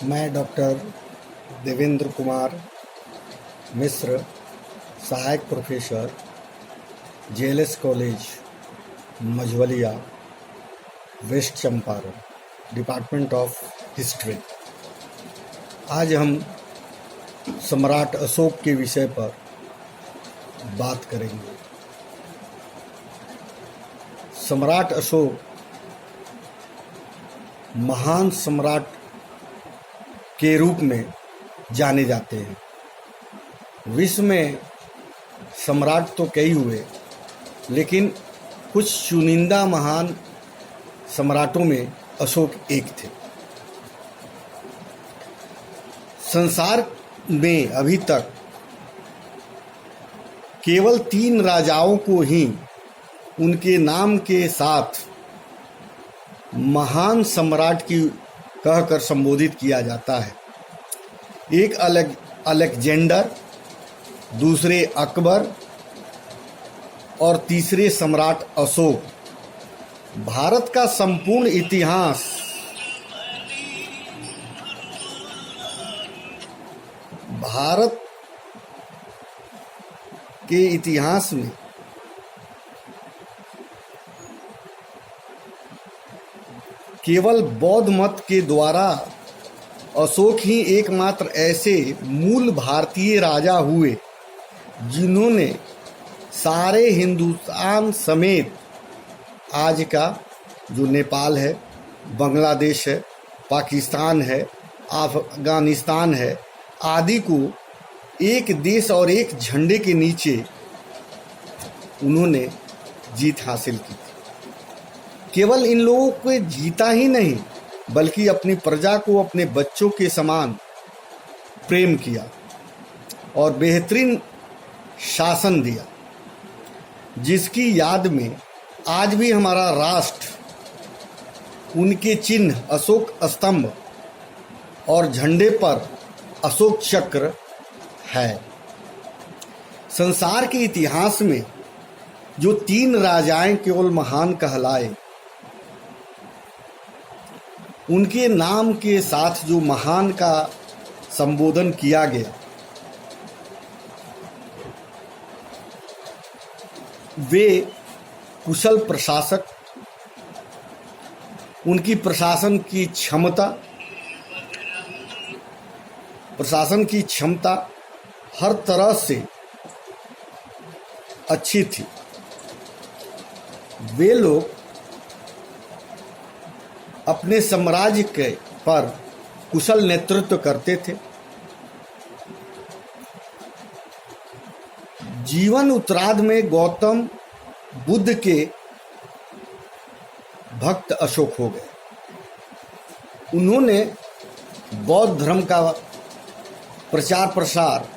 मैं डॉक्टर देवेंद्र कुमार मिश्र, सहायक professor, JLS college Majhaulia, west Champaran, department of history. आज हम सम्राट अशोक के विषय पर बात करेंगे। सम्राट अशोक महान सम्राट के रूप में जाने जाते हैं। विश्व में सम्राट तो कई हुए, लेकिन कुछ चुनिंदा महान सम्राटों में अशोक एक थे। संसार में अभी तक केवल 3 राजाओं को ही उनके नाम के साथ महान सम्राट की कहकर संबोधित किया जाता है। एक अलेक्जेंडर, दूसरे अकबर और तीसरे सम्राट अशोक। भारत का संपूर्ण इतिहास भारत के इतिहास में केवल बौद्ध मत के द्वारा अशोक ही एकमात्र ऐसे मूल भारतीय राजा हुए जिन्होंने सारे हिंदुस्तान समेत आज का जो नेपाल है, बांग्लादेश है, पाकिस्तान है, अफगानिस्तान है आदि को एक देश और एक झंडे के नीचे उन्होंने जीत हासिल की। केवल इन लोगों को जीता ही नहीं, बल्कि अपनी प्रजा को अपने बच्चों के समान प्रेम किया और बेहतरीन शासन दिया, जिसकी याद में आज भी हमारा राष्ट्र उनके चिन्ह अशोक स्तंभ और झंडे पर अशोक चक्र है। संसार के इतिहास में जो 3 राजाएं केवल महान कहलाए, उनके नाम के साथ जो महान का संबोधन किया गया, वे कुशल प्रशासक, उनकी प्रशासन की क्षमता हर तरह से अच्छी थी। वे लोग अपने साम्राज्य के पर कुशल नेतृत्व करते थे। जीवन उत्तरार्ध में गौतम बुद्ध के भक्त अशोक हो गए। उन्होंने बौद्ध धर्म का प्रचार प्रसार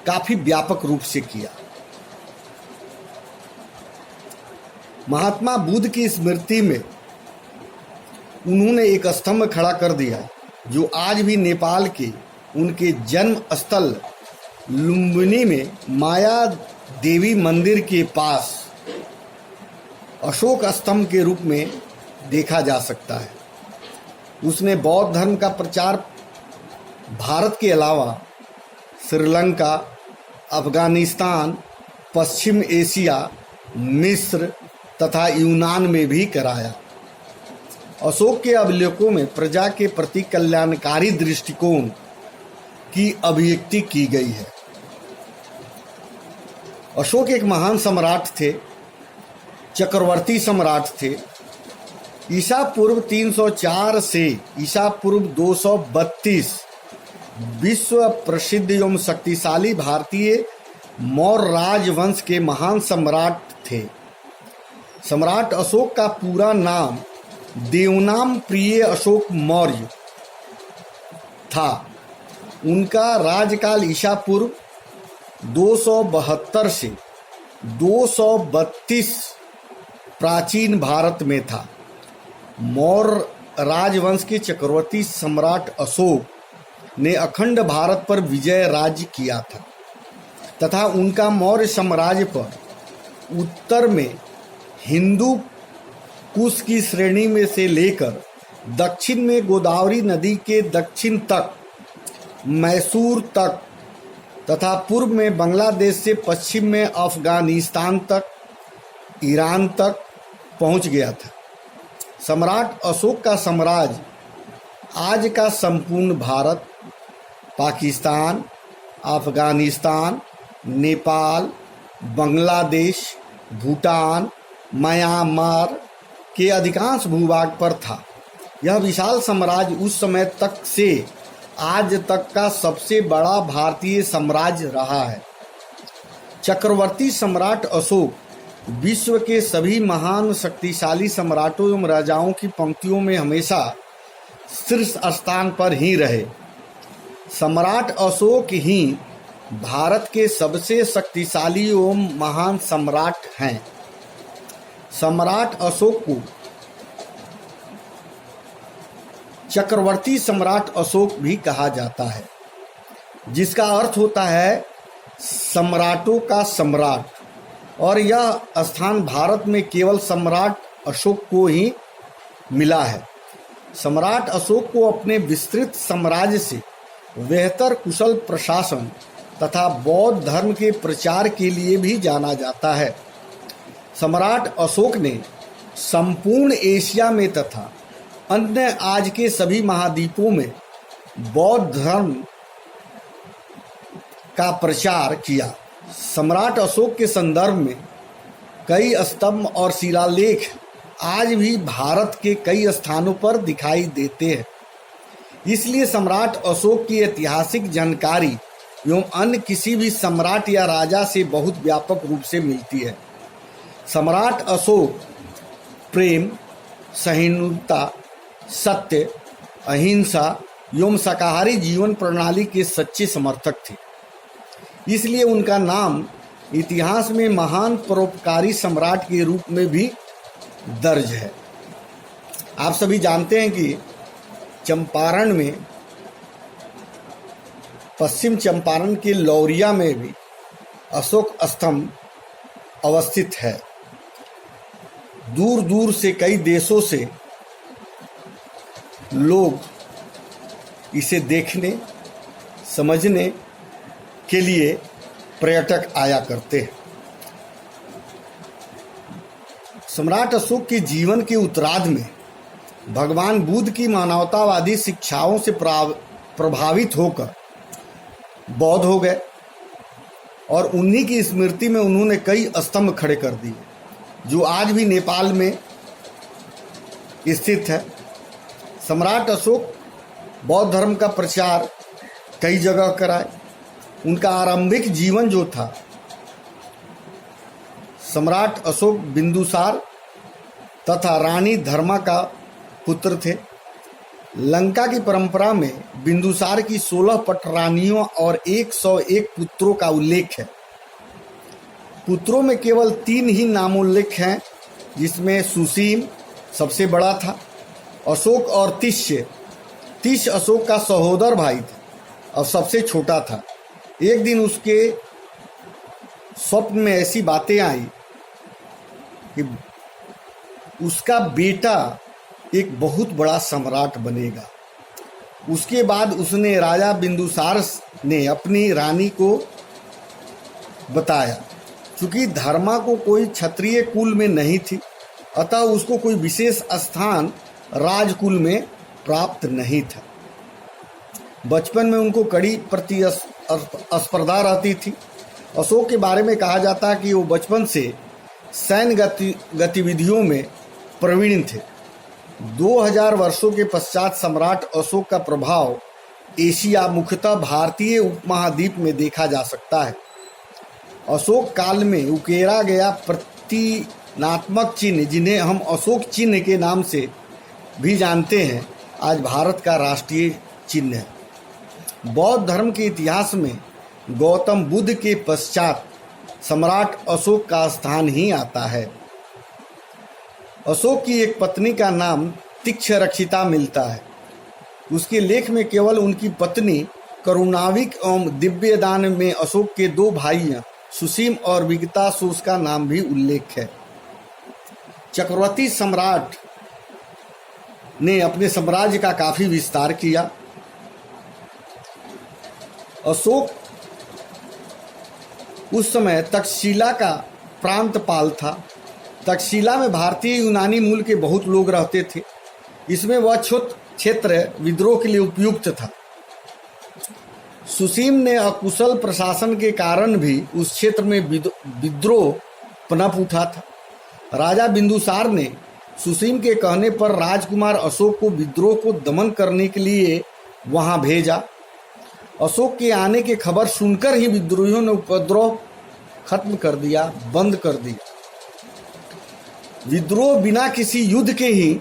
काफी व्यापक रूप से किया। महात्मा बुद्ध की स्मृति में उन्होंने एक स्तंभ खड़ा कर दिया, जो आज भी नेपाल के उनके जन्म स्थल लुम्बिनी में माया देवी मंदिर के पास अशोक स्तंभ के रूप में देखा जा सकता है। उसने बौद्ध धर्म का प्रचार भारत के अलावा श्रीलंका, अफगानिस्तान, पश्चिम एशिया, मिस्र तथा यूनान में भी कराया। अशोक के अभिलेखों में प्रजा के प्रति कल्याणकारी दृष्टिकोण की अभिव्यक्ति की गई है। अशोक एक महान सम्राट थे, चक्रवर्ती सम्राट थे। ईसा पूर्व 304 से ईसा पूर्व 232 विश्व प्रसिद्ध एवं शक्तिशाली भारतीय मौर्य राजवंश के महान सम्राट थे। सम्राट अशोक का पूरा नाम देवनाम प्रिय अशोक मौर्य था। उनका राज्यकाल ईसा पूर्व 272 से 232 प्राचीन भारत में था। मौर्य राजवंश के चक्रवर्ती सम्राट अशोक ने अखंड भारत पर विजय राज्य किया था तथा उनका मौर्य साम्राज्य पर उत्तर में हिंदू कुश की श्रेणी में से लेकर दक्षिण में गोदावरी नदी के दक्षिण तक, मैसूर तक तथा पूर्व में बांग्लादेश से पश्चिम में अफगानिस्तान तक, ईरान तक पहुंच गया था। सम्राट अशोक का साम्राज्य आज का संपूर्ण भारत, पाकिस्तान, अफगानिस्तान, नेपाल, बांग्लादेश, भूटान, म्यांमार के अधिकांश भूभाग पर था। यह विशाल साम्राज्य उस समय तक से आज तक का सबसे बड़ा भारतीय साम्राज्य रहा है। चक्रवर्ती सम्राट अशोक विश्व के सभी महान शक्तिशाली सम्राटों एवं राजाओं की पंक्तियों में हमेशा शीर्ष स्थान पर ही रहे। सम्राट अशोक ही भारत के सबसे शक्तिशाली एवं महान सम्राट हैं। सम्राट अशोक को चक्रवर्ती सम्राट अशोक भी कहा जाता है, जिसका अर्थ होता है सम्राटों का सम्राट, और यह स्थान भारत में केवल सम्राट अशोक को ही मिला है। सम्राट अशोक को अपने विस्तृत साम्राज्य से बेहतर कुशल प्रशासन तथा बौद्ध धर्म के प्रचार के लिए भी जाना जाता है। सम्राट अशोक ने संपूर्ण एशिया में तथा अन्य आज के सभी महाद्वीपों में बौद्ध धर्म का प्रचार किया। सम्राट अशोक के संदर्भ में कई स्तंभ और शिलालेख आज भी भारत के कई स्थानों पर दिखाई देते हैं। इसलिए सम्राट अशोक की ऐतिहासिक जानकारी एवं अन्य किसी भी सम्राट या राजा से बहुत व्यापक रूप से मिलती है। सम्राट अशोक प्रेम, सहिष्णुता, सत्य, अहिंसा एवं शाकाहारी जीवन प्रणाली के सच्चे समर्थक थे। इसलिए उनका नाम इतिहास में महान परोपकारी सम्राट के रूप में भी दर्ज है। आप सभी जानते हैं कि चंपारण में, पश्चिम चंपारण के लौरिया में भी अशोक स्तंभ अवस्थित है। दूर दूर से कई देशों से लोग इसे देखने, समझने के लिए पर्यटक आया करते हैं। सम्राट अशोक के जीवन के उत्तरार्ध में भगवान बुद्ध की मानवतावादी शिक्षाओं से प्रभावित होकर बौद्ध हो गए और उन्हीं की स्मृति में उन्होंने कई स्तंभ खड़े कर दिए, जो आज भी नेपाल में स्थित है। सम्राट अशोक बौद्ध धर्म का प्रचार कई जगह कराए। उनका आरंभिक जीवन जो था, सम्राट अशोक बिंदुसार तथा रानी धर्मा का पुत्र थे। लंका की परंपरा में बिंदुसार की 16 पटरानियों और 101 पुत्रों का उल्लेख है। पुत्रों में केवल 3 ही नामोल्लेख हैं, जिसमें सुसीम सबसे बड़ा था, अशोक और तिष्य। तिष्य अशोक का सहोदर भाई था और सबसे छोटा था। एक दिन उसके स्वप्न में ऐसी बातें आई कि उसका बेटा एक बहुत बड़ा सम्राट बनेगा। उसके बाद उसने राजा बिंदुसार ने अपनी रानी को बताया। चूंकि धर्मा को कोई क्षत्रिय कुल में नहीं थी, अतः उसको कोई विशेष स्थान राजकुल में प्राप्त नहीं था। बचपन में उनको कड़ी प्रतिस्पर्धा रहती थी। अशोक के बारे में कहा जाता है कि वो बचपन से सैन्य गतिविधियों में प्रवीण थे। 2000 वर्षों के पश्चात सम्राट अशोक का प्रभाव एशिया, मुख्यतः भारतीय उपमहाद्वीप में देखा जा सकता है। अशोक काल में उकेरा गया प्रतीकात्मक चिन्ह, जिन्हें हम अशोक चिन्ह के नाम से भी जानते हैं, आज भारत का राष्ट्रीय चिन्ह है। बौद्ध धर्म के इतिहास में गौतम बुद्ध के पश्चात सम्राट अशोक का स्थान ही आता है। अशोक की एक पत्नी का नाम तीक्ष्णरक्षिता मिलता है। उसके लेख में केवल उनकी पत्नी करुणाविक एवं दिव्यदान में अशोक के 2 भाइयां सुसीम और विगतासोस का नाम भी उल्लेख है। चक्रवर्ती सम्राट ने अपने साम्राज्य का काफी विस्तार किया। अशोक उस समय तक्षशिला का प्रांतपाल था। तक्षशिला में भारतीय यूनानी मूल के बहुत लोग रहते थे। इसमें वह क्षेत्र विद्रोह के लिए उपयुक्त था। सुसीम ने अकुशल प्रशासन के कारण भी उस क्षेत्र में विद्रोह पनप उठा था। राजा बिंदुसार ने सुसीम के कहने पर राजकुमार अशोक को विद्रोह को दमन करने के लिए वहां भेजा। अशोक के आने की खबर सुनकर ही विद्रोहियों ने उपद्रव खत्म कर दिया, बंद कर दिया। विद्रोह बिना किसी युद्ध के ही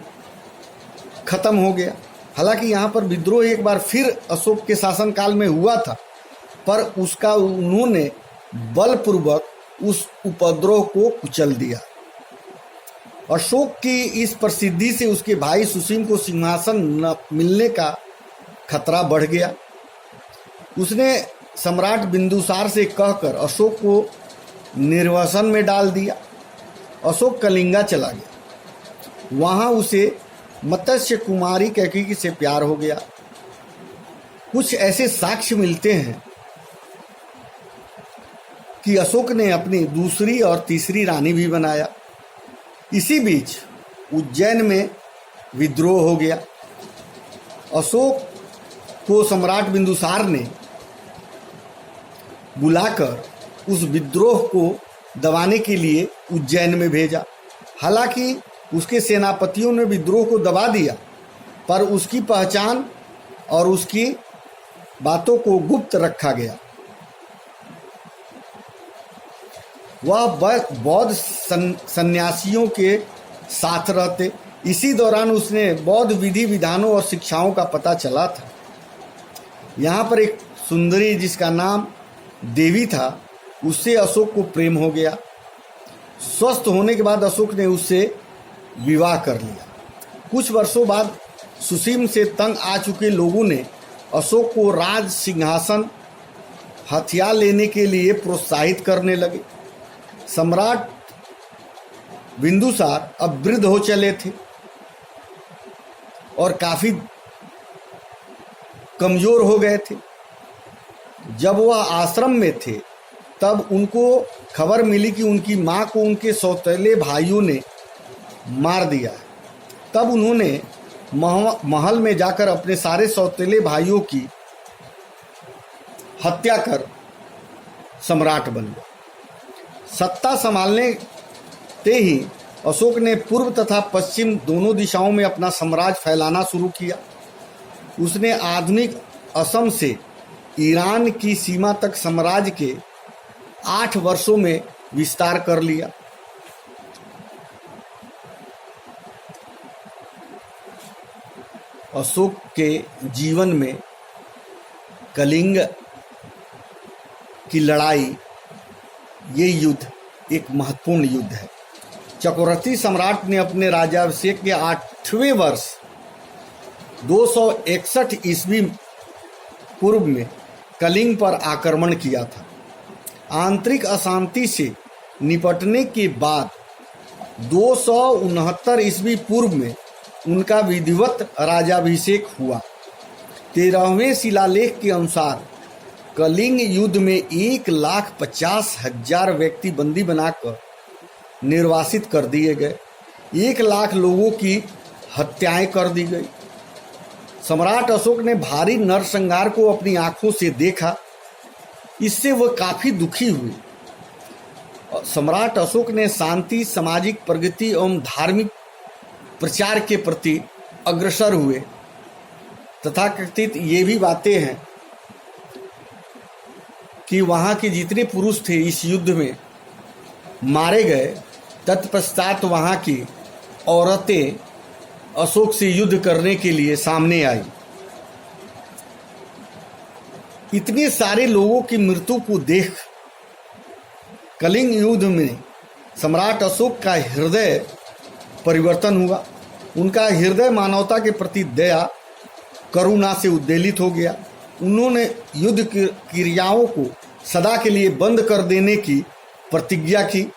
खत्म हो गया। हालांकि यहाँ पर विद्रोह एक बार फिर अशोक के शासनकाल में हुआ था, पर उसका उन्होंने बलपूर्वक उस उपद्रव को कुचल दिया। अशोक की इस प्रसिद्धि से उसके भाई सुसीम को सिंहासन न मिलने का खतरा बढ़ गया। उसने सम्राट बिंदुसार से कहकर अशोक को निर्वासन में डाल दिया। अशोक कलिंगा चला गया। वहां उसे मत्स्य कुमारी कैकेयी से प्यार हो गया। कुछ ऐसे साक्ष्य मिलते हैं कि अशोक ने अपनी दूसरी और तीसरी रानी भी बनाया। इसी बीच उज्जैन में विद्रोह हो गया। अशोक को सम्राट बिंदुसार ने बुलाकर उस विद्रोह को दबाने के लिए उज्जैन में भेजा। हालांकि उसके सेनापतियों ने विद्रोह को दबा दिया, पर उसकी पहचान और उसकी बातों को गुप्त रखा गया। वह बौद्ध सन्यासियों के साथ रहते। इसी दौरान उसने बौद्ध विधि विधानों और शिक्षाओं का पता चला था। यहाँ पर एक सुंदरी जिसका नाम देवी था, उससे अशोक को प्रेम हो गया। स्वस्थ होने के बाद अशोक ने उससे विवाह कर लिया। कुछ वर्षों बाद सुसीम से तंग आ चुके लोगों ने अशोक को राज सिंहासन हथिया लेने के लिए प्रोत्साहित करने लगे। सम्राट बिंदुसार अब वृद्ध हो चले थे और काफी कमजोर हो गए थे। जब वह आश्रम में थे तब उनको खबर मिली कि उनकी मां को उनके सौतेले भाइयों ने मार दिया। तब उन्होंने महल में जाकर अपने सारे सौतेले भाइयों की हत्या कर सम्राट बन गए। सत्ता संभालने ते ही अशोक ने पूर्व तथा पश्चिम दोनों दिशाओं में अपना साम्राज्य फैलाना शुरू किया। उसने आधुनिक असम से ईरान की सीमा तक साम्राज्य के 8 वर्षों में विस्तार कर लिया। अशोक के जीवन में कलिंग की लड़ाई, ये युद्ध एक महत्वपूर्ण युद्ध है। चक्रवर्ती सम्राट ने अपने राज्याभिषेक के 8वें वर्ष 261 ईस्वी पूर्व में कलिंग पर आक्रमण किया था। आंतरिक अशांति से निपटने के बाद 269 ईस्वी पूर्व में उनका विधिवत राज्याभिषेक हुआ। 13वें शिलालेख के अनुसार कलिंग युद्ध में 1,50,000 व्यक्ति बंदी बनाकर निर्वासित कर दिए गए। 1 लाख लोगों की हत्याएं कर दी गई। सम्राट अशोक ने भारी नरसंहार को अपनी आंखों से देखा। इससे वह काफी दुखी हुए। सम्राट अशोक ने शांति, सामाजिक प्रगति एवं धार्मिक प्रचार के प्रति अग्रसर हुए। तथाकथित ये भी बातें हैं कि वहाँ के जितने पुरुष थे इस युद्ध में मारे गए। तत्पश्चात वहाँ की औरतें अशोक से युद्ध करने के लिए सामने आई। इतने सारे लोगों की मृत्यु को देख कलिंग युद्ध में सम्राट अशोक का हृदय परिवर्तन हुआ। उनका हृदय मानवता के प्रति दया, करुणा से उद्वेलित हो गया। उन्होंने युद्ध की क्रियाओं को सदा के लिए बंद कर देने की प्रतिज्ञा की।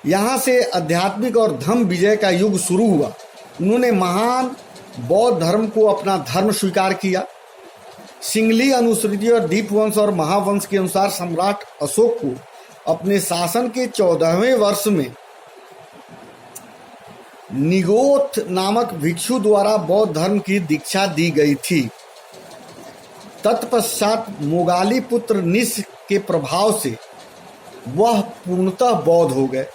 यहाँ से आध्यात्मिक और धर्म विजय का युग शुरू हुआ। उन्होंने महान बौद्ध धर्म को अपना धर्म स्वीकार किया। सिंगली अनुसूची और दीपवंश और महावंश के अनुसार सम्राट अशोक को अपने शासन के 14वें वर्ष में निगोथ नामक भिक्षु द्वारा बौद्ध धर्म की दीक्षा दी गई थी। तत्पश्चात मोगाली पुत्र निश के प्रभाव से वह पूर्णतः बौद्ध हो गए।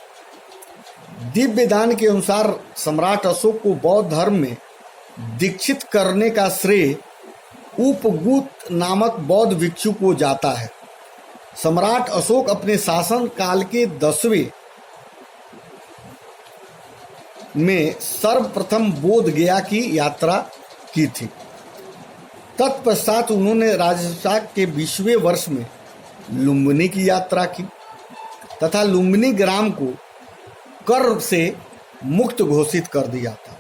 दिव्य दान के अनुसार सम्राट अशोक को बौद्ध धर्म में दीक्षित करने का श्रेय उपगुत नामक बौद्ध भिक्षु को जाता है। सम्राट अशोक अपने शासन काल के 10वें में सर्वप्रथम बोध गया की यात्रा की थी। तत्पश्चात उन्होंने राजशाक के 20वें वर्ष में लुम्बिनी की यात्रा की तथा लुम्बिनी ग्राम को कर से मुक्त घोषित कर दिया था।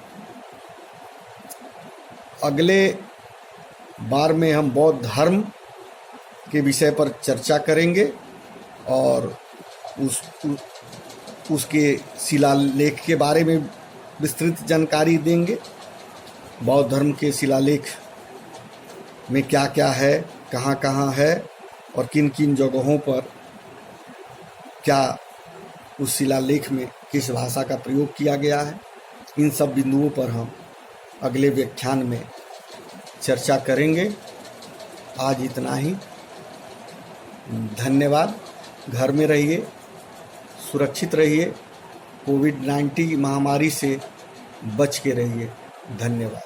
अगले बार में हम बौद्ध धर्म के विषय पर चर्चा करेंगे और उसके शिलालेख के बारे में विस्तृत जानकारी देंगे। बौद्ध धर्म के शिलालेख में क्या क्या है, कहाँ कहाँ है और किन किन जगहों पर क्या उस शिलालेख में किस भाषा का प्रयोग किया गया है, इन सब बिंदुओं पर हम अगले व्याख्यान में चर्चा करेंगे। आज इतना ही। धन्यवाद। घर में रहिए, सुरक्षित रहिए, कोविड-19 महामारी से बच के रहिए। धन्यवाद।